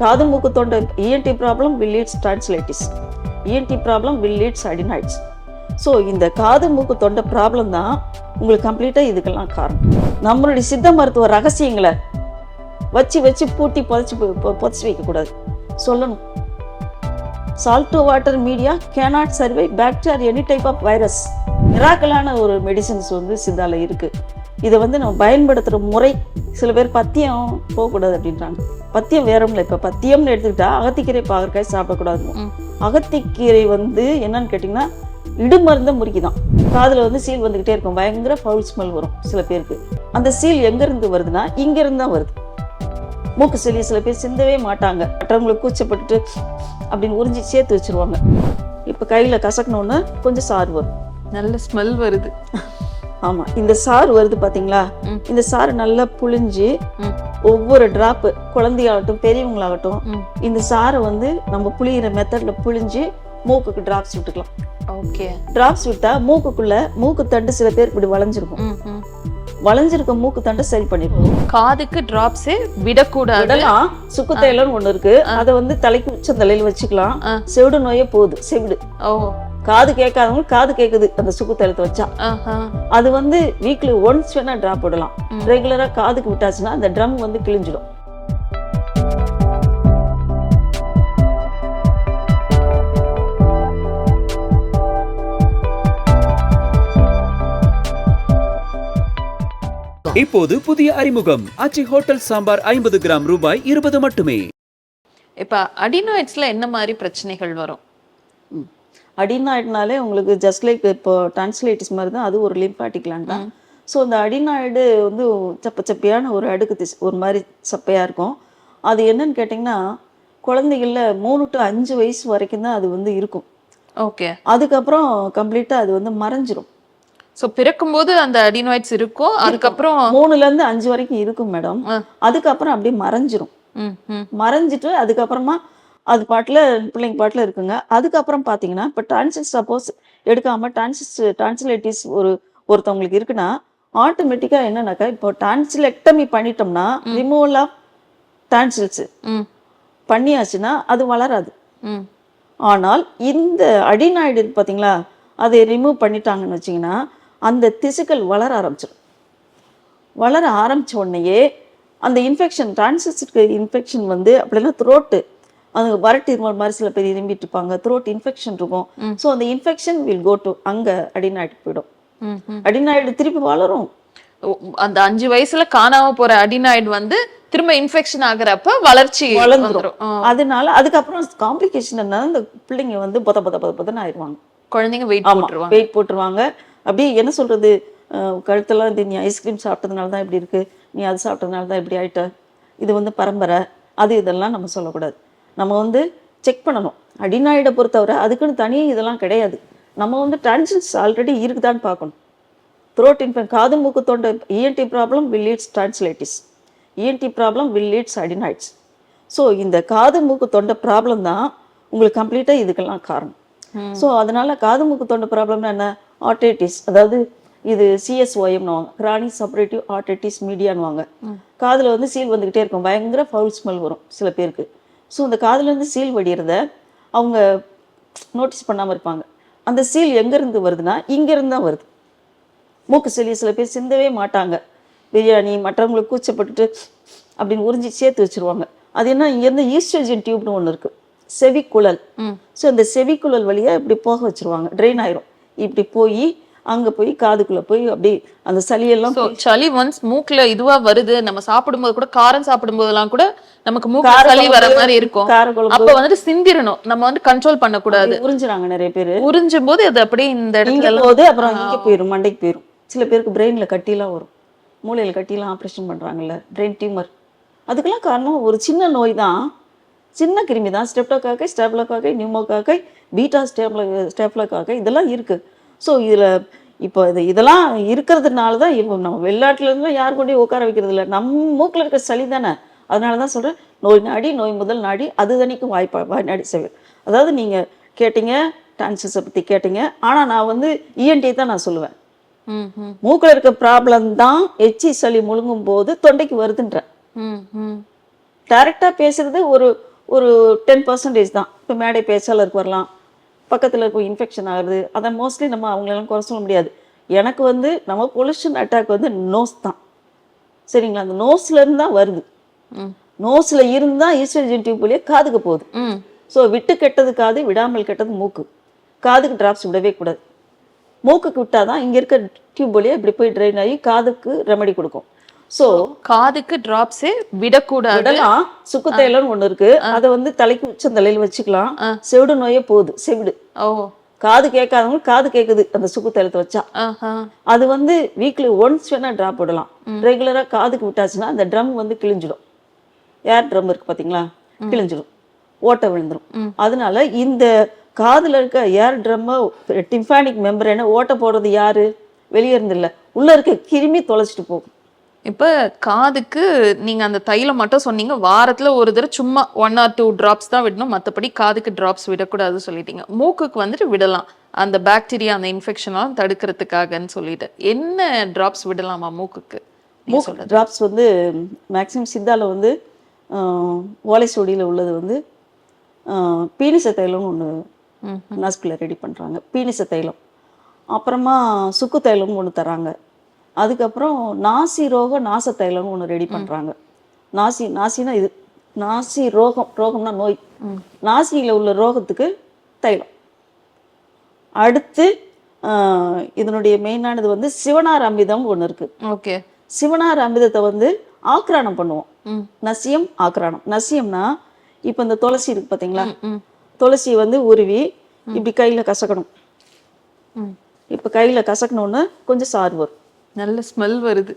காது மூக்கு தொண்டை ENT problem will leads tonsillitis, ENT problem will leads adenoids. So இந்த காது மூக்கு தொண்டை ப்ராப்ளம் தான் உங்களுக்கு கம்ப்ளீட்டாக இதுக்கெல்லாம் காரணம். நம்மளுடைய சித்த மருத்துவ ரகசியங்களை வச்சு பூட்டி புதைச்சி வைக்கக்கூடாது, சொல்லணும். Salt to water media cannot survive bacteria any type of virus. மிராக்கலான ஒரு மெடிசன்ஸ் வந்து சித்தால இருக்கு. இதை வந்து நம்ம பயன்படுத்துகிற முறை, சில பேர் பத்தியம் போகக்கூடாது அப்படின்றாங்க. பத்தியம் வேறமில்லை. இப்போ பத்தியம்னு எடுத்துக்கிட்டா அகத்திக்கீரை பாகற்காய் சாப்பிடக்கூடாது. அகத்திக்கீரை வந்து என்னன்னு கேட்டிங்கன்னா இடுமருந்த முறுக்கி தான். காதில் வந்து சீல் வந்துக்கிட்டே இருக்கும், பயங்கர ஃபவுல் ஸ்மெல் வரும் சில பேருக்கு. அந்த சீல் எங்கேருந்து வருதுன்னா இங்கேருந்து தான் வருது. மூக்கு சளி சில பேர் சிந்தவே மாட்டாங்க, மற்றவங்களுக்கு கூச்சப்பட்டுட்டு அப்படின்னு உறிஞ்சி சேர்த்து வச்சிருவாங்க. இப்போ கையில் கசக்கணுன்னு கொஞ்சம் சாறு வரும், நல்ல ஸ்மெல் வருது. ஆமாம், இந்த சாறு வருது பார்த்தீங்களா? இந்த சாறு நல்லா புழிஞ்சு ஒவ்வொரு டிராப்பு, குழந்தையாகட்டும் பெரியவங்களாகட்டும், இந்த சாரை வந்து நம்ம புளியிற மெத்தட்ல புழிஞ்சு மூக்குக்கு டிராப்ஸ் விட்டுக்கலாம். ஓகே, டிராப்ஸ் விட்டா மூக்குக்குள்ள மூக்கு தண்டு சில பேர் இப்படி வளைஞ்சிருக்கும், வளைஞ்சிருக்க மூக்கு தண்டை சரி பண்ணிருக்கும். காதுக்கு டிராப்ஸே விடக்கூடாது. சுக்கு தைலம்னு ஒண்ணு இருக்கு, அதை வந்து தலைக்கு உச்சந்தலையில வச்சுக்கலாம். செவிடு நோயே போகுது. செவிடு, காது கேட்காதவங்களுக்கு காது கேக்குது அந்த சுக்கு தைலத்தை வச்சா. அது வந்து வீக்லி ஒன்ஸ் வேணா டிராப் விடலாம். ரெகுலரா காதுக்கு விட்டாச்சுன்னா அந்த ட்ரம் வந்து கிழிஞ்சிடும். இப்போது புதிய அறிமுகம் ஆச்சி ஹோட்டல் சாம்பார் 50 கிராம் ரூபாய் 20 மட்டுமே. இப்ப அடினாய்ட்ஸ்ல என்ன மாதிரி பிரச்சனைகள் வரும்? அடினாய்டுனாலே உங்களுக்கு ஜஸ்ட் லைக் இப்போ டான்சிலைட்டிஸ் மாதிரி தான், அது ஒரு லிம்பாட்டிக் கிளாண்ட் தான். ஸோ இந்த அடினாய்டு வந்து சப்பையான ஒரு அடுக்கு ஒரு மாதிரி சப்பையாக இருக்கும். அது என்னன்னு கேட்டிங்கன்னா குழந்தைகளில் 3 to 5 வயசு வரைக்கும் தான் அது வந்து இருக்கும். ஓகே, அதுக்கப்புறம் கம்ப்ளீட்டாக அது வந்து மறைஞ்சிரும். ஸோ பிறக்கும்போது அந்த அடினாய்ட்ஸ் இருக்கும், அதுக்கப்புறம் 3ல இருந்து 5 வரைக்கும் இருக்கும் மேடம். அதுக்கப்புறம் அப்படியே மறைஞ்சிரும். மறைஞ்சிட்டு அதுக்கப்புறமா அது பாட்டில் பிள்ளைங்க பாட்டில் இருக்குங்க. அதுக்கப்புறம் பார்த்தீங்கன்னா இப்போ டான்சில்ஸ் சப்போஸ் எடுக்காமல் டான்சிலைட்டிஸ் ஒருத்தவங்களுக்கு இருக்குன்னா ஆட்டோமேட்டிக்காக என்னன்னாக்கா இப்போ டான்சிலெக்டமி பண்ணிட்டோம்னா ரிமூவல் ஆஃப் டான்சில்ஸ் பண்ணியாச்சுன்னா அது வளராது. ஆனால் இந்த அடினாய்டு பார்த்தீங்களா, அதை ரிமூவ் பண்ணிட்டாங்கன்னு வச்சிங்கன்னா அந்த திசுக்கள் வளர ஆரம்பிச்சிடும். வளர ஆரம்பித்த உடனேயே அந்த இன்ஃபெக்ஷன், டான்சில்ஸுக்கு இன்ஃபெக்ஷன் வந்து அப்படின்னா த்ரோட்டு அது வரட்டு இருமல் மாதிரி சில பேர் இரும்பிட்டு இருப்பாங்க, த்ரோட் இன்ஃபெக்ஷன் இருக்கும். ஸோ அந்த இன்ஃபெக்ஷன் வில் கோ டு அங்கே அடினாய்டு போயிடும். அடினாய்டு திருப்பி வளரும். அந்த 5 வயசுல காணாம போற அடினாய்டு வந்து திரும்ப இன்ஃபெக்ஷன் ஆகுறப்ப வளர்ச்சி வளர்ந்துரும். அதனால அதுக்கப்புறம் காம்ப்ளிகேஷன் என்ன, இந்த பிள்ளைங்க வந்து பொதன்னு ஆயிடுவாங்க. குழந்தைங்க வெயிட் போட்டுருவாங்க. அப்படியே என்ன சொல்றது, கழுத்தெல்லாம் நீ ஐஸ்கிரீம் சாப்பிட்டதுனால தான் இப்படி இருக்கு, நீ அது சாப்பிட்டதுனால தான் இப்படி ஆயிட்ட, இது வந்து பரம்பரை, அது இதெல்லாம் நம்ம சொல்லக்கூடாது. நம்ம வந்து செக் பண்ணணும். அடினாய்டை பொறுத்தவரை அதுக்குன்னு தனியாக இதெல்லாம் கிடையாது. நம்ம வந்து டான்சில்ஸ் ஆல்ரெடி இருக்குதான்னு பார்க்கணும். த்ரோட் இன்ஃபெக்ஷன், காது மூக்கு தொண்டை ENT problem will leads tonsillitis, ENT problem will leads adenoids. So இந்த காது மூக்கு தொண்டை ப்ராப்ளம் தான் உங்களுக்கு கம்ப்ளீட்டாக இதுக்கெல்லாம் காரணம். ஸோ அதனால காது மூக்கு தொண்டை ப்ராப்ளம்னா என்ன, ஆர்டைட்டிஸ், அதாவது இது சிஎஸ்ஓஎம்னுவாங்க, கிரானிக் சப்பரேட்டிவ் ஆர்டைட்டிஸ் மீடியான்னுவாங்க. காதில் வந்து சீல் வந்துக்கிட்டே இருக்கும், பயங்கர ஃபவுல் ஸ்மெல் வரும் சில பேருக்கு. ஸோ அந்த காதுலேருந்து சீல் வடிகிறத அவங்க நோட்டீஸ் பண்ணாமல் இருப்பாங்க. அந்த சீல் எங்கேருந்து வருதுன்னா இங்கேருந்து தான் வருது. மூக்கு சளி சில பேர் சிந்தவே மாட்டாங்க, பிரியாணி மற்றவங்களுக்கு கூச்சப்பட்டுட்டு அப்படின்னு உறிஞ்சி சேர்த்து வச்சுருவாங்க. அது என்ன, இங்கேருந்து ஈஸ்ட்ரோஜன் டியூப்னு ஒன்று இருக்குது, செவிக்குழல். ஸோ அந்த செவிக்குழல் வழியாக இப்படி போக வச்சுருவாங்க, ட்ரெயின் ஆயிரும். இப்படி போய் அங்கே போய் காதுக்குள்ளே போய் அப்படி அந்த சளியெல்லாம், சளி ஒன்ஸ் மூக்குல இதுவா வருது, நம்ம சாப்பிடும்போது கூட காரம் சாப்பிடும்போதெல்லாம் கூட நமக்கு மூக்கு சளி வர மாதிரி இருக்கும். அப்ப வந்துட்டு சிந்திரணும், நம்ம வந்து கண்ட்ரோல் பண்ணக்கூடாது. உறிஞ்சுறாங்க நிறைய பேர். உறிஞ்சும் போது அது அப்படியே இந்த இடத்துல போது அப்புறம் இங்கே போயிடும், மண்டைக்கு போயிடும். சில பேருக்கு பிரெயினில் கட்டிலாம் வரும், மூளையில் கட்டிலாம் ஆப்ரேஷன் பண்ணுறாங்கல்ல, பிரெயின் டியூமர். அதுக்கெல்லாம் காரணம் ஒரு சின்ன நோய் தான், சின்ன கிருமி தான். ஸ்டெப்டோகாக்கை, நியூமோகாக்கை, பீட்டா ஸ்டெப்லோகாக்கை, இதெல்லாம் இருக்குது. ஸோ இதில் இப்போ இதெல்லாம் இருக்கிறதுனால தான் இப்போ நம்ம வெளிநாட்டிலேருந்து யார் கொண்டே உட்கார வைக்கிறது இல்லை, நம்ம மூக்கில் இருக்கிற சளி தானே. அதனால தான் சொல்கிறேன், நோய் நாடி, நோய் முதல் நாடி, அது தனிக்கும் வாய் நாடி செய்வேன். அதாவது நீங்கள் கேட்டீங்க டான்சில்ஸை பற்றி கேட்டீங்க, ஆனால் நான் வந்து இஎன்டி தான் நான் சொல்லுவேன். மூக்கில் இருக்க ப்ராப்ளம் தான் எச்சி சளி முழுங்கும் போது தொண்டைக்கு வருதுன்றேன். டைரக்டாக பேசுறது ஒரு 10% தான். இப்போ மேடை பேச்சாளருக்கு வரலாம், பக்கத்தில் இருக்க இன்ஃபெக்ஷன் ஆகுது, அதை மோஸ்ட்லி நம்ம அவங்களெல்லாம் குறை சொல்ல முடியாது. எனக்கு வந்து நம்ம பொல்யூஷன் அட்டாக் வந்து நோஸ் தான். சரிங்களா? அந்த நோஸ்லேருந்து தான் வருது. நோஸில் இருந்தால் ஈஸ்ட்ரோஜன் டியூப் வழியாக காதுக்கு போகுது. ஸோ விட்டு கெட்டது காது, விடாமல் கெட்டது மூக்கு. காதுக்கு டிராப்ஸ் விடவே கூடாது. மூக்குக்கு விட்டால் தான் இங்கே இருக்க டியூப் வழியாக இப்படி போய் ட்ரெயின் ஆகி காதுக்கு ரெமடி கொடுக்கும். ஸோ காதுக்கு டிராப்ஸே விடக்கூடாது. விடலாம். சுக்கு தைலம்னு ஒன்று இருக்கு, அதை வந்து தலைக்கு உச்சந்தலையில் வச்சுக்கலாம். செவிடு நோயே போகுது. செவிடு காது கேட்காதவங்க காது கேட்குது அந்த சுக்கு தைலத்தை வச்சா. அது வந்து வீக்லி ஒன்ஸ் வேணா டிராப் விடலாம். ரெகுலராக காதுக்கு விட்டாச்சுன்னா அந்த ட்ரம் வந்து கிழிஞ்சிடும். ஏர் ட்ரம் இருக்கு பார்த்தீங்களா, கிழிஞ்சிடும், ஓட்டை விழுந்துடும். அதனால இந்த காதில் இருக்க ஏர் ட்ரம்மை டிம்பானிக் மெம்பரேனை ஓட்டை போடுறது யாரு? வெளியே இருந்து இல்லை, உள்ள இருக்க கிருமி தொலைச்சிட்டு போகும். இப்ப காதுக்கு நீங்க அந்த தைலம் மட்டும் சொன்னீங்க, வாரத்துல ஒரு தடவை சும்மா 1 or 2 டிராப்ஸ் தான் விடணும், மத்தபடி காதுக்கு டிராப்ஸ் விடக்கூடாதுன்னு சொல்லிட்டீங்க. மூக்குக்கு வந்துட்டு விடலாம், அந்த பாக்டீரியா அந்த இன்ஃபெக்ஷன்லாம் தடுக்கிறதுக்காகன்னு சொல்லிட்டு. என்ன டிராப்ஸ் விடலாமா மூக்குக்கு? மூக்கு டிராப்ஸ் வந்து மேக்ஸிமம் சித்தால வந்து ஓலை சொடியில் உள்ளது வந்து பீனிச தைலம்னு ஒன்று நாஸ்பில் ரெடி பண்ணுறாங்க. பீனிச தைலம், அப்புறமா சுக்கு தைலம்னு ஒன்று தராங்க. அதுக்கப்புறம் நாசி ரோக நாச தைலம்னு ஒன்று ரெடி பண்ணுறாங்க. நாசினா இது நாசி ரோகம்னா நோய், நாசியில் உள்ள ரோகத்துக்கு தைலம். அடுத்து இதனுடைய மெயினானது வந்து சிவனார் அமிர்தம் ஒன்று இருக்குது. ஓகே, சிவனார் அமிர்தத்தை வந்து ஆக்ரானம் பண்ணுவோம். நசியம் ஆக்ரானம். நசியம்னா இப்போ இந்த துளசி இருக்கு பார்த்தீங்களா, துளசியை வந்து உருவி இப்படி கையில் கசக்கணும். இப்போ கையில் கசக்கணுன்னு கொஞ்சம் சாறு வரும், நல்ல ஸ்மெல் வருது.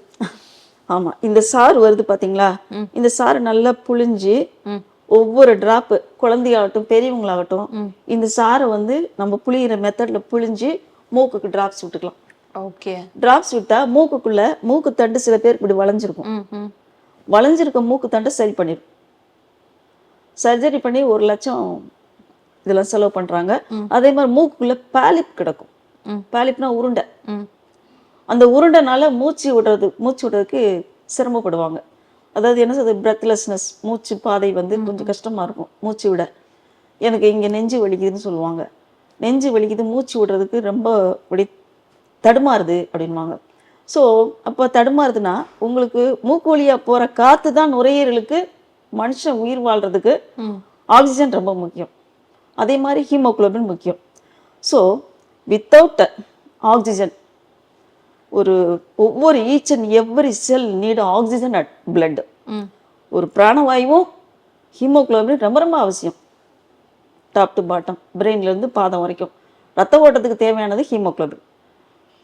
ஆமாம், இந்த சாறு வருது பார்த்தீங்களா, இந்த சாறு நல்லா புழிஞ்சு ஒவ்வொரு டிராப்பு, குழந்தையாகட்டும் பெரியவங்களாகட்டும், இந்த சாரை வந்து நம்ம புளிகிற மெத்தடில் புழிஞ்சு மூக்குக்கு டிராப்ஸ் விட்டுக்கலாம். ஓகே, டிராப்ஸ் விட்டா மூக்குக்குள்ள மூக்கு தண்டு சில பேர் இப்படி வளைஞ்சிருக்கும், வளைஞ்சிருக்க மூக்கு தண்டை சரி பண்ணிடும். சர்ஜரி பண்ணி 1 லட்சம் இதெல்லாம் செலவு பண்றாங்க. அதே மாதிரி மூக்குக்குள்ள பாலிப் கிடக்கும். பாலிப்னா உருண்டை. அந்த உருண்டைனால மூச்சு விடுறதுக்கு சிரமப்படுவாங்க. அதாவது என்ன சொல்றது, பிரெத்லெஸ்னஸ், மூச்சு பாதை வந்து கொஞ்சம் கஷ்டமா இருக்கும் மூச்சு விட. எனக்கு இங்க நெஞ்சு வலிக்குதுன்னு சொல்லுவாங்க. நெஞ்சு வலிக்குது, மூச்சு விடுறதுக்கு ரொம்ப அப்படி தடுமாறுது அப்படின்வாங்க. ஸோ அப்போ தடுமாறுதுன்னா உங்களுக்கு மூக்கு வழியா போற காத்து தான் நுரையீரலுக்கு, மனுஷன் உயிர் வாழ்றதுக்கு ஆக்சிஜன் ரொம்ப முக்கியம். அதே மாதிரி ஹீமோகுளோபின் முக்கியம். ஸோ வித்தவுட் ஆக்சிஜன் ஒவ்வொரு each and every cell need oxygen at blood. ஒரு பிராணவாயுவும் ஹீமோகுளோபின் ரொம்ப ரொம்ப அவசியம். டாப் டு பாட்டம், பிரெயின்லேருந்து பாதம் வரைக்கும் ரத்த ஓட்டத்துக்கு தேவையானது ஹீமோகுளோபின்.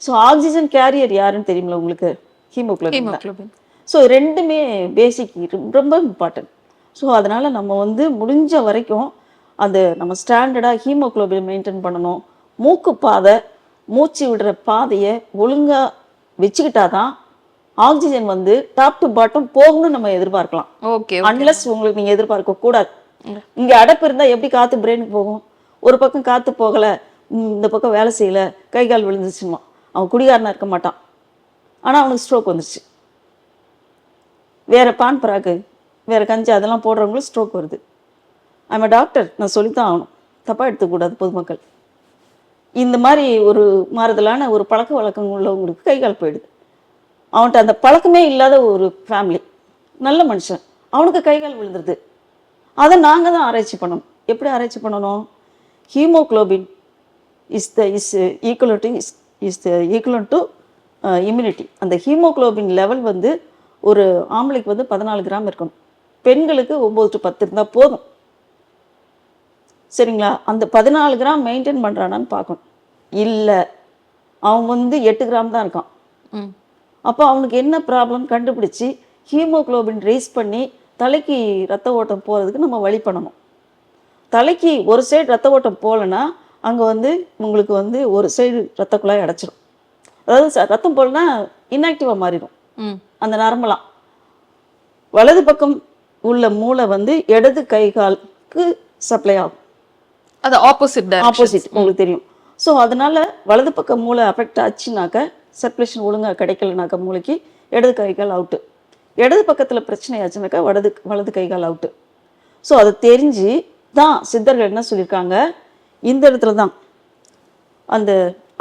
ஸோ ஆக்சிஜன் கேரியர் யாருன்னு தெரியுமில்ல உங்களுக்கு? ஹீமோகுளோபின். ஸோ ரெண்டுமே பேசிக், ரொம்ப இம்பார்ட்டன்ட். ஸோ அதனால் நம்ம வந்து முடிஞ்ச வரைக்கும் அந்த நம்ம ஸ்டாண்டர்டாக ஹீமோகுளோபின் மெயின்டைன் பண்ணணும். மூக்கு பாதை, மூச்சு விடுற பாதையை ஒழுங்காக வச்சுக்கிட்டா தான் ஆக்சிஜன் வந்து டாப் டு பாட்டம் போகணும்னு நம்ம எதிர்பார்க்கலாம். ஓகே, அன்லெஸ் உங்களுக்கு நீங்கள் எதிர்பார்க்க கூடாது. இங்கே அடைப்பு இருந்தால் எப்படி காற்று பிரெயினுக்கு போகும்? ஒரு பக்கம் காற்று போகலை, இந்த பக்கம் வேலை செய்யலை, கை கால் விழுந்துச்சுமா, அவன் குடிகாரனா இருக்க மாட்டான், ஆனால் அவனுக்கு ஸ்ட்ரோக் வந்துச்சு. வேற பான் பராக்கு, வேற கஞ்சி அதெல்லாம் போடுறவங்களுக்கு ஸ்ட்ரோக் வருது. ஐம் டாக்டர், நான் சொல்லித்தான் ஆகணும், தப்பாக எடுத்துக்கூடாது பொதுமக்கள். இந்த மாதிரி ஒரு மாறுதலான ஒரு பழக்க வழக்கம் உள்ளவங்களுக்கு கை கால் போயிடுது. அவன்கிட்ட அந்த பழக்கமே இல்லாத ஒரு ஃபேமிலி, நல்ல மனுஷன், அவனுக்கு கை கால் விழுந்துருது. அதை நாங்கள் தான் ஆராய்ச்சி பண்ணணும். எப்படி ஆராய்ச்சி பண்ணணும்? Haemoglobin is equivalent to immunity. அந்த ஹீமோகுளோபின் லெவல் வந்து ஒரு ஆம்பளைக்கு வந்து 14 கிராம் இருக்கணும், பெண்களுக்கு 9 to 10 இருந்தால் போதும். சரிங்களா? அந்த 14 கிராம் மெயின்டைன் பண்ணுறானான்னு பார்க்கணும். இல்லை, அவன் வந்து 8 கிராம் தான் இருக்கான். அப்போ அவனுக்கு என்ன ப்ராப்ளம் கண்டுபிடிச்சி ஹீமோகுளோபின் ரைஸ் பண்ணி தலைக்கு ரத்த ஓட்டம் போகிறதுக்கு நம்ம வழி பண்ணணும். தலைக்கு ஒரு சைடு ரத்த ஓட்டம் போகலைன்னா அங்கே வந்து உங்களுக்கு வந்து ஒரு சைடு ரத்த குழாய் அடைச்சிடும். அதாவது ரத்தம் போகலன்னா இன்ஆக்டிவாக மாறிடும் அந்த நரம்பெல்லாம். வலது பக்கம் உள்ள மூளை வந்து இடது கை காலுக்கு சப்ளை ஆகும். அது ஆப்போசிட் உங்களுக்கு தெரியும். ஸோ அதனால வலது பக்கம் மூளை அஃபெக்ட் ஆச்சுனாக்க, சர்க்குலேஷன் ஒழுங்காக கிடைக்கலனாக்கா மூளைக்கு இடது கை கால் அவுட்டு. இடது பக்கத்தில் பிரச்சனை ஆச்சுனாக்கா வலது கை கால் அவுட்டு. ஸோ அதை தெரிஞ்சு தான் சித்தர்கள் என்ன சொல்லியிருக்காங்க, இந்த இடத்துல தான் அந்த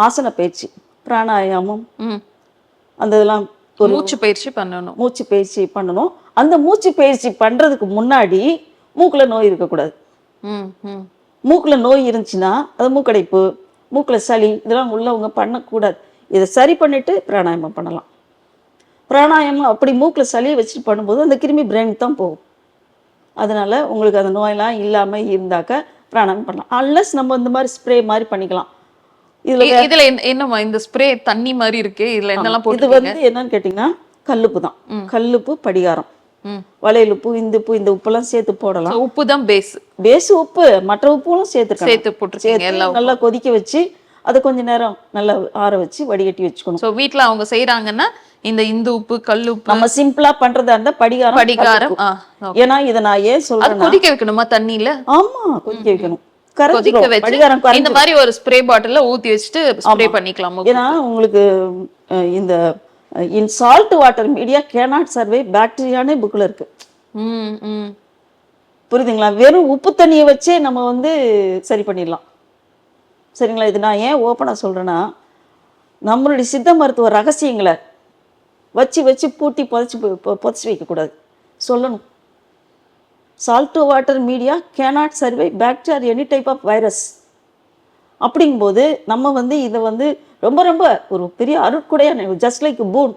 ஆசன பயிற்சி, பிராணாயாமம், அந்த இதெல்லாம் ஒரு மூச்சு பயிற்சி பண்ணணும். மூச்சு பயிற்சி பண்ணணும். அந்த மூச்சு பயிற்சி பண்ணுறதுக்கு முன்னாடி மூக்கில் நோய் இருக்கக்கூடாது. ம் ம் மூக்கில் நோய் இருந்துச்சுன்னா அது மூக்கடைப்பு, மூக்கில் சளி இதெல்லாம் உள்ளவங்க பண்ணக்கூடாது. இதை சரி பண்ணிவிட்டு பிராணாயாமம் பண்ணலாம். பிராணாயாமம் அப்படி மூக்கில் சளியை வச்சுட்டு பண்ணும்போது அந்த கிருமி பிரெயினுக்கு தான் போகும். அதனால் உங்களுக்கு அந்த நோயெல்லாம் இல்லாமல் இருந்தாக்க பிராணாயாமம் பண்ணலாம். அன்லஸ் நம்ம இந்த மாதிரி ஸ்ப்ரே மாதிரி பண்ணிக்கலாம். இதுல என்னமா இந்த ஸ்ப்ரே தண்ணி மாதிரி இருக்கு, இதுல என்னெல்லாம் இது போட்டு வந்து என்னன்னு கேட்டிங்கன்னா கல்லுப்பு தான். கல்லுப்பு, படிகாரம், வளையலுப்பு, இந்துப்பு, இந்த உப்பெல்லாம் சேர்த்து போடலாம். உப்பு தான் பேஸ் உப்பு, மற்ற உப்புகளும் சேர்த்து போட்டுருக்கீங்க. எல்லாம் நல்லா கொதிக்க வச்சு அதை கொஞ்ச நேரம் நல்லா ஆற வச்சு வடிகட்டி வச்சுக்கணும். ஸோ வீட்ல அவங்க செய்யறாங்கன்னா இந்த இந்து உப்பு, கல் உப்பு, நம்ம சிம்பிளா பண்றதா இருந்தா படிகாரம். ஏன்னா இதை நான் ஏன் சொல்றேன், கொதிக்க வைக்கணுமா தண்ணியில? ஆமா, கொதிக்க வைக்கணும். கொதிக்க வச்சு இந்த மாதிரி ஒரு ஸ்ப்ரே பாட்டில்ல ஊத்தி வச்சுட்டு ஸ்ப்ரே பண்ணிக்கலாம். ஏன்னா உங்களுக்கு இந்த in salt water media cannot survive பாக்டீரியானே புக்ல இருக்கு. புரியுதுங்களா? வெறும் உப்பு தண்ணியை வச்சே நம்ம வந்து சரி பண்ணிடலாம். சரிங்களா? இது நான் ஏன் ஓப்பனா சொல்றேன்னா, நம்மளுடைய சித்த மருத்துவ ரகசியங்களை வச்சு வச்சு பூட்டி புதைச்சி வைக்கக்கூடாது, சொல்லணும். Salt water media cannot survive bacteria any type of virus. அப்படிங்கும்போது நம்ம வந்து இதை வந்து ரொம்ப ரொம்ப ஒரு பெரிய அருட்கொடையா, ஜஸ்ட் லைக் பூன்,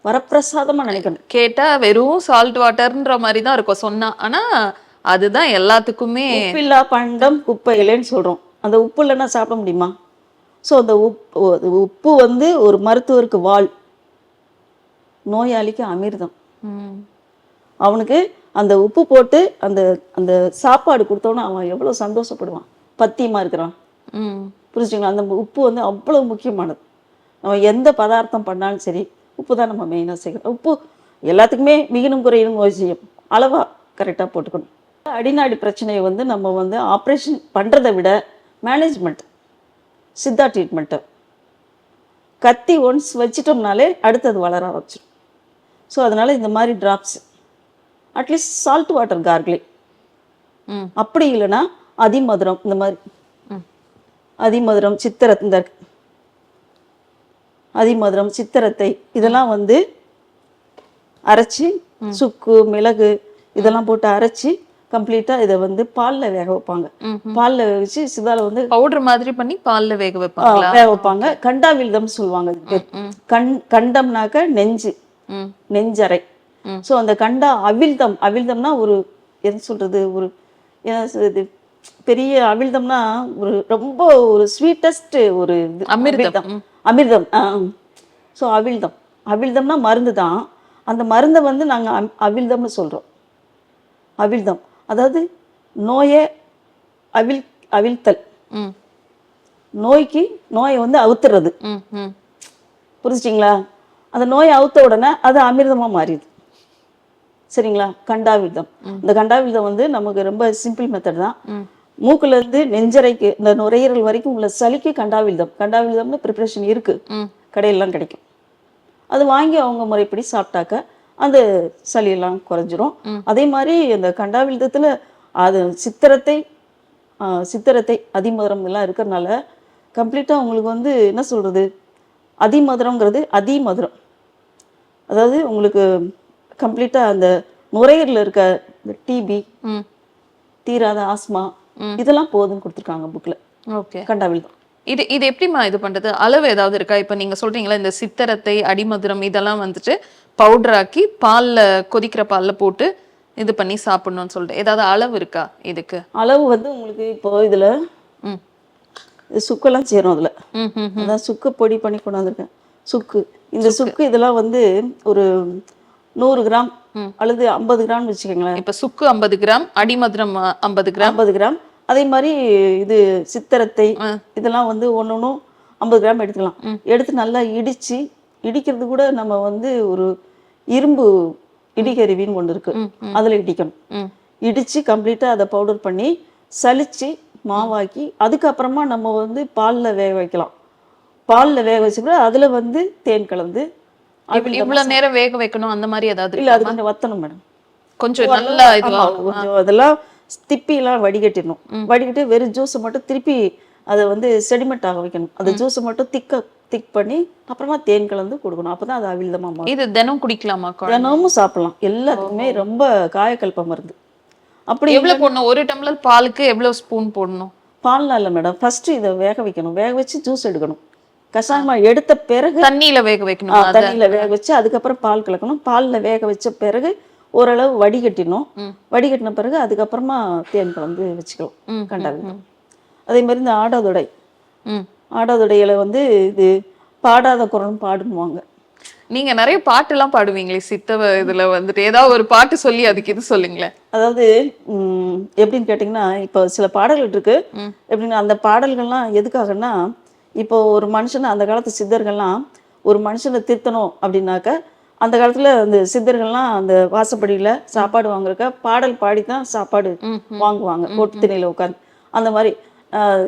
வரப்பிரசாதமா நினைக்கணும். கேட்டா வெறும் சால்ட் வாட்டர்ன்ற மாதிரி தான் இருக்கும் சொன்னா, ஆனா அதுதான் எல்லாத்துக்குமே. உப்பில்லா பண்டம் குப்பையிலேன்னு சொல்றோம். அந்த உப்பு இல்லைன்னா சாப்பிட முடியுமா? ஸோ அந்த உப்பு வந்து ஒரு மருத்துவருக்கு வாள், நோயாளிக்கு அமிர்தம். அவனுக்கு அந்த உப்பு போட்டு அந்த அந்த சாப்பாடு கொடுத்தோன்னா அவன் எவ்வளோ சந்தோஷப்படுவான், பத்தியமா இருக்கிறான். புரிஞ்சுங்களா? அந்த உப்பு வந்து அவ்வளோ முக்கியமானது. நம்ம எந்த பதார்த்தம் பண்ணாலும் சரி உப்பு தான் நம்ம மெயினாக சேர்க்கணும். உப்பு எல்லாத்துக்குமே மிகினும் குறையினும் நோய் செய்யும், அளவாக கரெக்டாக போட்டுக்கணும். அடிநாடி பிரச்சனையை வந்து நம்ம வந்து ஆப்ரேஷன் பண்ணுறதை விட மேனேஜ்மெண்ட், சித்தா ட்ரீட்மெண்ட்டு, கத்தி ஒன்ஸ் வச்சிட்டோம்னாலே அடுத்தது வளர ஆரம்பிச்சிடும். ஸோ அதனால் இந்த மாதிரி drops, at least salt water gargling, அப்படி இல்லைன்னா அதிமதுரம், இந்த மாதிரி அதிமதுரம், இந்த அதிமதுரம், சித்திரத்தை இதெல்லாம் வந்து அரைச்சி, சுக்கு, மிளகு இதெல்லாம் போட்டு அரைச்சி கம்ப்ளீட்டாக இதை வந்து பாலில் வேக வைப்பாங்க. பாலில் வேக வச்சு சிதால வந்து பவுடர் மாதிரி பண்ணி பாலில் வேக வைப்பாங்க. கண்டாவில்தம் சொல்லுவாங்க. கண்டம்னாக்க நெஞ்சரை. ஸோ அந்த அவிழ்தம்னா ஒரு என்ன சொல்றது, ஒரு என்ன பெரிய அமிர்தம்னா ஒரு ரொம்ப ஒரு ஸ்வீட்டஸ்ட் ஒரு அமிர்தம். ஸோ அவிழ்தம்னா மருந்து தான். அந்த மருந்தை வந்து நாங்கள் அவிழ்தம்னு சொல்கிறோம். அவிழ்தம் அதாவது நோயை அவிழ்த்தல், நோயை வந்து அவுத்துறது. புரிஞ்சிட்டிங்களா? அந்த நோயை அவுத்த உடனே அது அமிர்தமாக மாறிடுது. சரிங்களா? கண்டாவில்தம். இந்த கண்டாவில்தம் வந்து நமக்கு ரொம்ப சிம்பிள் மெத்தட் தான். மூக்குல இருந்து நெஞ்சரைக்கு இந்த நுரையீரல் வரைக்கும் உள்ள சளிக்கு கண்டாவில்தம்னு ப்ரிப்பரேஷன் இருக்கு, கடையெல்லாம் கிடைக்கும். அது வாங்கி அவங்க முறைப்படி சாப்பிட்டாக்க அந்த சளியெல்லாம் குறைஞ்சிரும். அதே மாதிரி அந்த கண்டாவில்தத்தில் அது சித்திரத்தை அதிமதுரம் எல்லாம் இருக்கிறதுனால கம்ப்ளீட்டாக உங்களுக்கு வந்து என்ன சொல்கிறது, அதிமதுரங்கிறது அதிமதுரம். அதாவது உங்களுக்கு கம்ப்ளீட்டாக அந்த நுரையீரலில் இருக்க இந்த டிபி, தீராத ஆஸ்மா இதெல்லாம் போதுன்னு கொடுத்துருக்காங்க புக்கில். ஓகே, கண்டாவில்தம். இது எப்படிமா இது பண்றது? அளவு ஏதாவது இருக்கா? இப்போ நீங்க சொல்றீங்களா இந்த சித்திரத்தை, அடிமதுரம் இதெல்லாம் வந்துட்டு பவுடர் ஆக்கி கொதிக்கிற பால்ல போட்டு இது பண்ணி சாப்பிடணும்னு சொல்லிட்டு ஏதாவது அளவு இருக்கா இதுக்கு? அளவு வந்து உங்களுக்கு இப்போ இதுல சுக்கெல்லாம் சேரும். அதுல அதான் சுக்கு பொடி பண்ணி கொண்டாந்துருக்கேன். இந்த சுக்கு இதெல்லாம் வந்து ஒரு 100 கிராம் அல்லது 50 கிராம் வச்சுக்கோங்களேன். இப்ப சுக்கு 50 கிராம், அடிமதுரம் 50 கிராம். அதே மாதிரி இது சித்திரத்தை இதெல்லாம் வந்து ஒன்னொன்னும் 50 கிராம் எடுத்துக்கலாம். எடுத்து நல்லா இடிக்கிறது கூட நம்ம வந்து ஒரு இரும்பு இடிகருவின்னு ஒன்று இருக்கு, அதுல இடிக்கணும். இடிச்சு கம்ப்ளீட்டா அதை பவுடர் பண்ணி சலிச்சு மாவாக்கி அதுக்கப்புறமா நம்ம வந்து பாலில் வேக வைக்கலாம். பாலில் வேக வச்சுட்டு அதுல வந்து தேன் கலந்து. இவ்வளவு நேரம் வேக வைக்கணும் அந்த மாதிரி ஏதாவது? இல்ல, அது கொஞ்சம் வத்தணும் மேடம். கொஞ்சம் ஓரளவு, நல்லா ஆமா, இதுவா கொஞ்சம் அதெல்லாம் திப்பிலாம் வடிகட்டிடணும். வடிகட்டி வெறும் ஜூஸை மட்டும் திருப்பி அதை வந்து செடிமெண்ட் ஆக வைக்கணும். அந்த ஜூஸை மட்டும் திக் பண்ணி அப்புறமா தேன் கலந்து கொடுக்கணும். அப்பதான் அது அவிழ்தமா மாறும். இது தினம் குடிக்கலாமா குழந்தை? தினமும் சாப்பிடலாம். எல்லாத்துக்குமே ரொம்ப காயக்கல்ப மருந்து. அப்படி எவ்வளவு போடணும்? ஒரு டம்ளர் பாலுக்கு எவ்வளவு ஸ்பூன் போடணும்? பால்லாம் இல்லை மேடம், ஃபர்ஸ்ட் இதை வேக வைக்கணும். வேக வச்சு ஜூஸ் எடுக்கணும். கஷாயமா எடுத்த பிறகு தண்ணியில வேக வைக்கணும் அத? தண்ணியில வேக வச்சு அதுக்கப்புறம் பால் கலக்கணும். பால்ல வேக வச்ச பிறகு ஓரளவு வடிகட்டிடணும். வடிகட்டின பிறகு அதுக்கப்புறமா தேன் கலந்து வச்சுக்கலாம் கண்டாவி. அதே மாதிரி இந்த ஆடாதொடை, ம். ஆடாதொடையில வந்து இது பாடாத குரலும் பாடுவாங்க. நீங்க நிறைய பாட்டு எல்லாம் பாடுவீங்களே சித்தவ இதுல வந்துட்டு, ஏதாவது ஒரு பாட்டு சொல்லி அதுக்கு இது சொல்லுங்களேன். அதாவது எப்படின்னு கேட்டிங்கன்னா, இப்போ சில பாடல்கள் இருக்கு. எப்படின்னா அந்த பாடல்கள்லாம் எதுக்காகன்னா, இப்போ ஒரு மனுஷனை அந்த காலத்து சித்தர்கள்லாம் ஒரு மனுஷனை திருத்தணும் அப்படின்னாக்க, அந்த காலத்துல அந்த சித்தர்கள்லாம் அந்த வாசப்படியில சாப்பாடு வாங்குறக்க பாடல் பாடி தான் சாப்பாடு வாங்குவாங்க. கோட்டு திணையில உட்காந்து அந்த மாதிரி.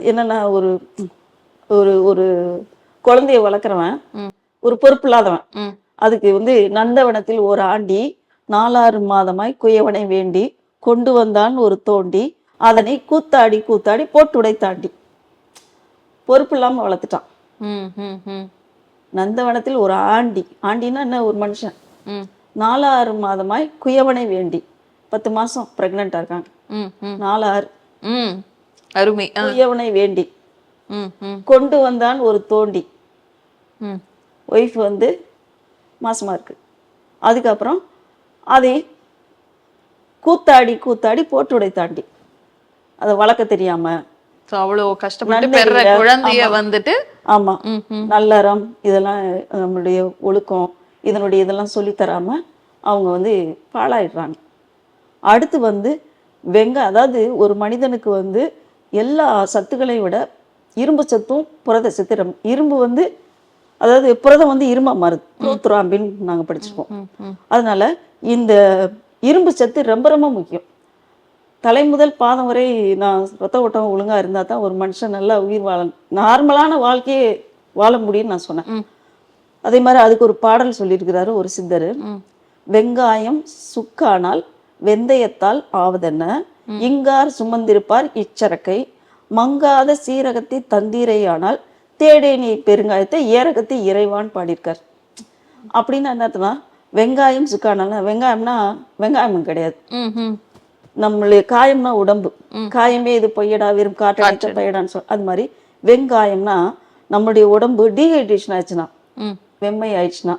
என்னன்னா ஒரு ஒரு ஒரு குழந்தைய வளர்க்குறவன் ஒரு பொறுப்பு இல்லாதவன். அதுக்கு வந்து நந்தவனத்தில் ஒரு ஆண்டி 4 மாதமாய் குயவனை வேண்டி கொண்டு வந்தான் ஒரு தோண்டி அதனை கூத்தாடி கூத்தாடி போட்டு உடைத்தாண்டி. பொறுப்பு இல்லாம வளர்த்துட்டான். நந்தவனத்தில் ஒரு ஆண்டி, ஆண்டின்னா என்ன, ஒரு மனுஷன் 4 மாதமாய் குயவனை வேண்டி, 10 மாசம் பிரெக்னண்டா இருக்காங்க. 4 அருமை. குயவனை வேண்டி கொண்டு வந்தான் ஒரு தோண்டி. ஒய்ஃப் வந்து மாசமா இருக்கு. அதுக்கப்புறம் அதை கூத்தாடி கூத்தாடி போட்டு உடைத்தாண்டி, அதை வளர்க்க தெரியாம அவ்வளவு கஷ்டப்பட்டு பெற குழந்தைய வந்துட்டு, ஆமா, நல்லறம் இதெல்லாம் நம்மளுடைய ஒழுக்கம் இதனுடைய இதெல்லாம் சொல்லி தராம அவங்க வந்து பாழாயிடுறாங்க. அடுத்து வந்து அதாவது ஒரு மனிதனுக்கு வந்து எல்லா சத்துக்களையும் விட இரும்பு சத்தும் புரத சத்து. இரும்பு வந்து அதாவது புரதம் வந்து இரும்பா மாறுது, புரோத்ராம்பின் நாங்க படிச்சிருக்கோம். அதனால இந்த இரும்பு சத்து ரொம்ப ரொம்ப முக்கியம். தலை முதல் பாதம் வரை நான் ரத்த ஓட்டம் ஒழுங்கா இருந்தா தான் ஒரு மனுஷன் நல்லா உயிர் வாழ, நார்மலான வாழ்க்கையே வாழ முடியும்னு நான் சொன்னேன். அதே மாதிரி அதுக்கு ஒரு பாடல் சொல்லியிருக்கிறாரு ஒரு சித்தர். வெங்காயம் சுக்கானால் வெந்தயத்தால் ஆவதென்ன, இங்கார் சுமந்திருப்பார் இச்சரக்கை, மங்காத சீரகத்தை தந்தீரையானால் தேடேனி பெருங்காயத்தை ஏரகத்தை இறைவான் பாடியிருக்கார். அப்படின்னு என்னதுன்னா, வெங்காயம் சுக்கானால, வெங்காயம்னா வெங்காயம் கிடையாது, நம்மளுடைய காயம்னா உடம்பு. காயமே இது பொய்யடா வெறும் காற்று பையடான்னு சொல். அது மாதிரி வெங்காயம்னா நம்மளுடைய உடம்பு டீஹைட்ரேஷன் ஆயிடுச்சுன்னா, வெம்மை ஆயிடுச்சுன்னா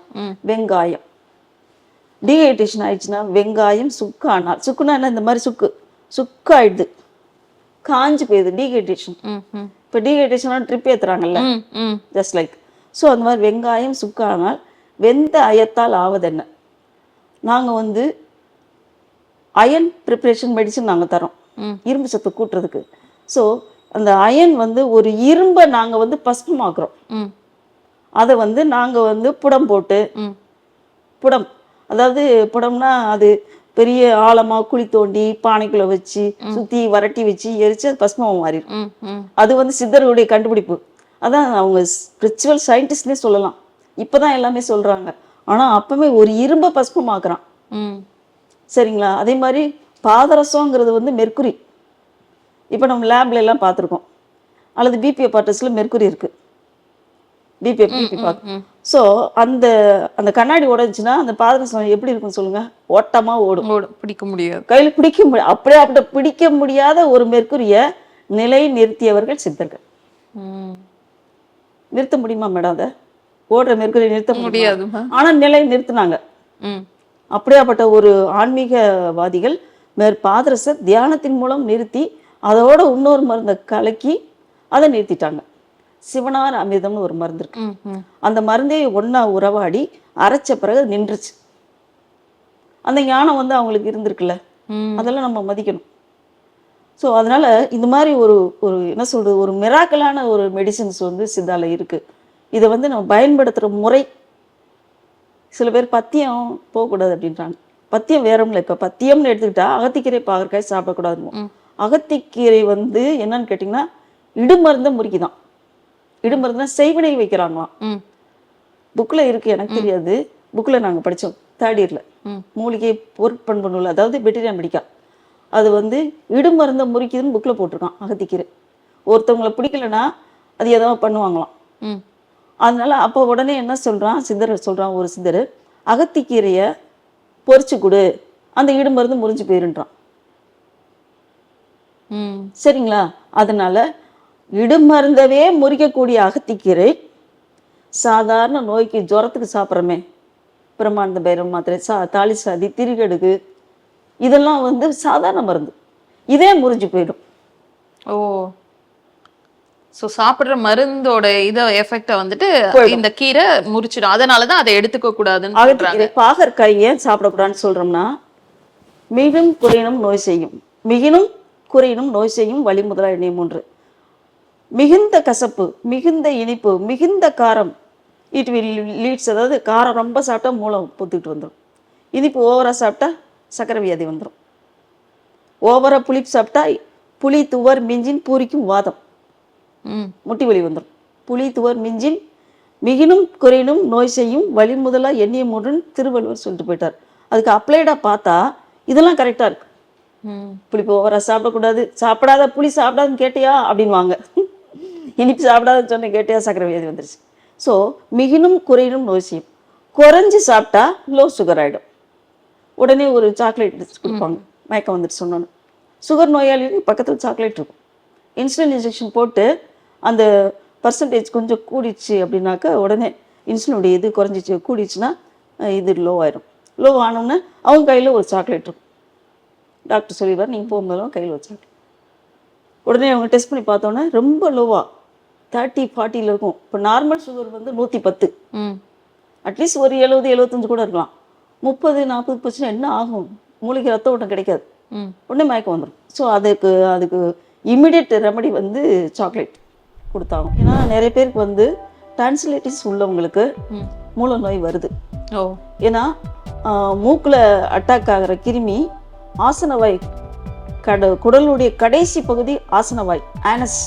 வெங்காயம், டீஹைட்ரேஷன் ஆயிடுச்சுன்னா வெங்காயம் சுக்கானால், சுக்குனா என்ன, இந்த மாதிரி சுக்காயிடுது, காஞ்சு போயிடுது, டீஹைட்ரேஷன். இப்போ டீஹைட்ரேஷன் ட்ரிப் ஏத்துறாங்கல்ல, ஜஸ்ட் லைக். ஸோ அந்த மாதிரி வெங்காயம் சுக்கானால் வெந்த அயத்தால் ஆவதென்ன. நாங்கள் வந்து அயன் ப்ரிப்ரேஷன் மெடிசன் நாங்கள் தரோம் இரும்பு சத்து கூட்டுறதுக்கு. ஸோ அந்த அயன் வந்து ஒரு இரும்பை நாங்கள் வந்து பஸ்பமாக்குறோம். அதை வந்து நாங்கள் வந்து புடம் போட்டு, புடம் அதாவது புடம்னா அது பெரிய ஆழமா குழி தோண்டி பானைக்குள்ள வச்சு சுத்தி வரட்டி வச்சு எரிச்சு அது பஸ்மம் மாறிடும். அது வந்து சித்தர்களுடைய கண்டுபிடிப்பு. அதான் அவங்க ஸ்பிரிச்சுவல் சயின்டிஸ்ட்னே சொல்லலாம். இப்பதான் எல்லாமே சொல்றாங்க. ஆனா அப்பவே ஒரு இரும்பை பஸ்பமாக்குறான். சரிங்களா? அதே மாதிரி பாதரசங்கிறது வந்து மெர்க்குரி. இப்போ நம்ம லேப்ல எல்லாம் பார்த்துருக்கோம், அல்லது பிபி அப்பார்டஸ்ல மெர்க்குரி இருக்கு. பிபி பார்க்க. ஸோ அந்த அந்த கண்ணாடி உடைஞ்சுன்னா அந்த பாதரசம் எப்படி இருக்குன்னு சொல்லுங்க, ஓட்டமா ஓடும், பிடிக்க முடியாது, கையில் பிடிக்க முடியாது. அப்படியே அப்படி பிடிக்க முடியாத ஒரு மெர்க்குரிய நிலை நிறுத்தியவர்கள் சித்தர்கள். நிறுத்த முடியுமா மேடம்? அதை ஓடுற மெர்க்குரியை நிறுத்த முடியாது, ஆனா நிலை நிறுத்தினாங்க. அப்படியாப்பட்ட ஒரு ஆன்மீகவாதிகள் பாதரச தியானத்தின் மூலம் நிறுத்தி அதோட இன்னொரு மருந்தை கலக்கி அதை நிறுத்திட்டாங்க. சிவனார் அமிர்தம்னு ஒரு மருந்து இருக்கு. அந்த மருந்தை ஒன்னா உறவாடி அரைச்ச பிறகு நின்றுச்சு. அந்த ஞானம் வந்து அவங்களுக்கு இருந்திருக்குல்ல, அதெல்லாம் நம்ம மதிக்கணும். ஸோ அதனால இந்த மாதிரி ஒரு ஒரு என்ன சொல்றது, ஒரு மிராக்கலான ஒரு மெடிசின்ஸ் வந்து சித்தால இருக்கு. இதை வந்து நம்ம பயன்படுத்துற முறை, சில பேர் பத்தியம் போகக்கூடாது அப்படின்றாங்க. பத்தியம் வேறம்ல. இப்ப பத்தியம்னு எடுத்துக்கிட்டா அகத்திக்கீரை பாகற்காய் சாப்பிடக்கூடாதுன்னு. அகத்திக்கீரை வந்து என்னன்னு கேட்டீங்கன்னா இடுமருந்த முறிக்குதான். இடுமருந்துனா செய்வினை வைக்கிறாங்களாம். புக்ல இருக்கு, எனக்கு தெரியாது. புக்ல நாங்க படிச்சோம், தேர்ட் இயர்ல. மூலிகை பொருட்பண்பு நூல், அதாவது பெட்டிரியா மெடிக்கா. அது வந்து இடுமருந்த முறிக்குதுன்னு புக்கில் போட்டிருக்கான் அகத்திக்கீரை. ஒருத்தவங்களை பிடிக்கலன்னா அது ஏதோ பண்ணுவாங்களாம். அதனால அப்போ உடனே என்ன சொல்கிறான் சித்தர் சொல்கிறான், ஒரு சித்தர் அகத்திக்கீரையை பொரிச்சு கொடு, அந்த இடுமருந்து முறிஞ்சு போயிருன்றான். சரிங்களா? அதனால இடுமருந்தவே முறிக்கக்கூடிய அகத்திக்கீரை சாதாரண நோய்க்கு ஜுரத்துக்கு சாப்பிட்றமே, பிரம்மாண்ட பைரவ மாத்திரை, தாலி சாதி, திரிகடுகு, இதெல்லாம் வந்து சாதாரண மருந்து. இதே முறிஞ்சு போயிடும். ஓ, ஸோ சாப்பிட்ற மருந்தோட எஃபெக்டை வந்துட்டு இந்த கீரை முறிச்சிடும். அதனாலதான் அதை எடுத்துக்க கூடாதுன்னு அகத்திக்கீரை. பாகற்காய் ஏன் சாப்பிடக்கூடாதுன்னு சொல்றோம்னா, மிகும் குறையினும் நோய் செய்யும், மிகினும் குறையினும் நோய் செய்யும் வழி முதலா எண்ணெய் 3. மிகுந்த கசப்பு, மிகுந்த இனிப்பு, மிகுந்த காரம், இட் வில் லீட்ஸ், அதாவது காரம் ரொம்ப சாப்பிட்டா மூளை பொத்துக்கிட்டு வந்துடும். இனிப்பு ஓவரா சாப்பிட்டா சக்கரை வியாதி வந்துடும். ஓவரா புளிப்பு சாப்பிட்டா புளி துவர் மிஞ்சின் பூரிக்கும் வாதம், முட்டி வலி வந்துடும். புளி துவர் மிஞ்சின் மிகினும் குறையினும் நோய் செய்யும் வழி முதலா எண்ணெய் 3 திருவள்ளுவர் சொல்லிட்டு போயிட்டார். அதுக்கு அப்ளைடாக பார்த்தா இதெல்லாம் கரெக்டாக இருக்கு. புளிப்பு ஓவரா சாப்பிடக்கூடாது, சாப்பிடாத புளி சாப்பிடாதுன்னு கேட்டியா அப்படின்வாங்க. இனிப்பு சாப்பிடாதுன்னு சொன்ன கேட்டியா, சக்கரை வியாதி வந்துருச்சு. ஸோ மிகினும் குறையினும் நோய் செய்யும். குறைஞ்சி சாப்பிட்டா லோ சுகர் ஆகிடும். உடனே ஒரு சாக்லேட் கொடுப்பாங்க, மயக்கம் வந்துட்டு சொன்னோன்னு. சுகர் நோயாளிக்கு பக்கத்தில் சாக்லேட் இருக்கும். இன்சுலின் இன்ஜெக்ஷன் போட்டு அந்த பர்சன்டேஜ் கொஞ்சம் கூடிச்சு அப்படின்னாக்கா உடனே இன்சுலினுடைய இது குறைஞ்சிச்சு, கூடிச்சுன்னா இது லோ ஆயிடும். லோ ஆனோன்னே அவங்க கையில் ஒரு சாக்லேட் இருக்கும். டாக்டர் சொல்லிடுவார், நீங்கள் போகும்போதெல்லாம் கையில் ஒரு சாக்லேட். உடனே அவங்க டெஸ்ட் பண்ணி பார்த்தோன்னே ரொம்ப லோவாக 30-40 இருக்கும். இப்போ நார்மல் சுகர் வந்து 110, அட்லீஸ்ட் ஒரு 70-75 கூட இருக்கலாம். 30-40 என்ன ஆகும்? மூளைக்கு ரத்த ஓட்டம் கிடைக்காது, உடனே மயக்கம் வந்துடும். ஸோ அதுக்கு இம்மிடியட் ரெமடி வந்து சாக்லேட் கொடுத்தாங்க. ஏன்னா நிறைய பேருக்கு வந்து டான்சிலைட்டிஸ் உள்ளவங்களுக்கு மூல நோய் வருது. ஏன்னா மூக்கில் அட்டாக் ஆகிற கிருமி ஆசனவாய், குடலுடைய கடைசி பகுதி ஆசனவாய், ஆனஸ்,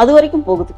அது வரைக்கும் போகுது.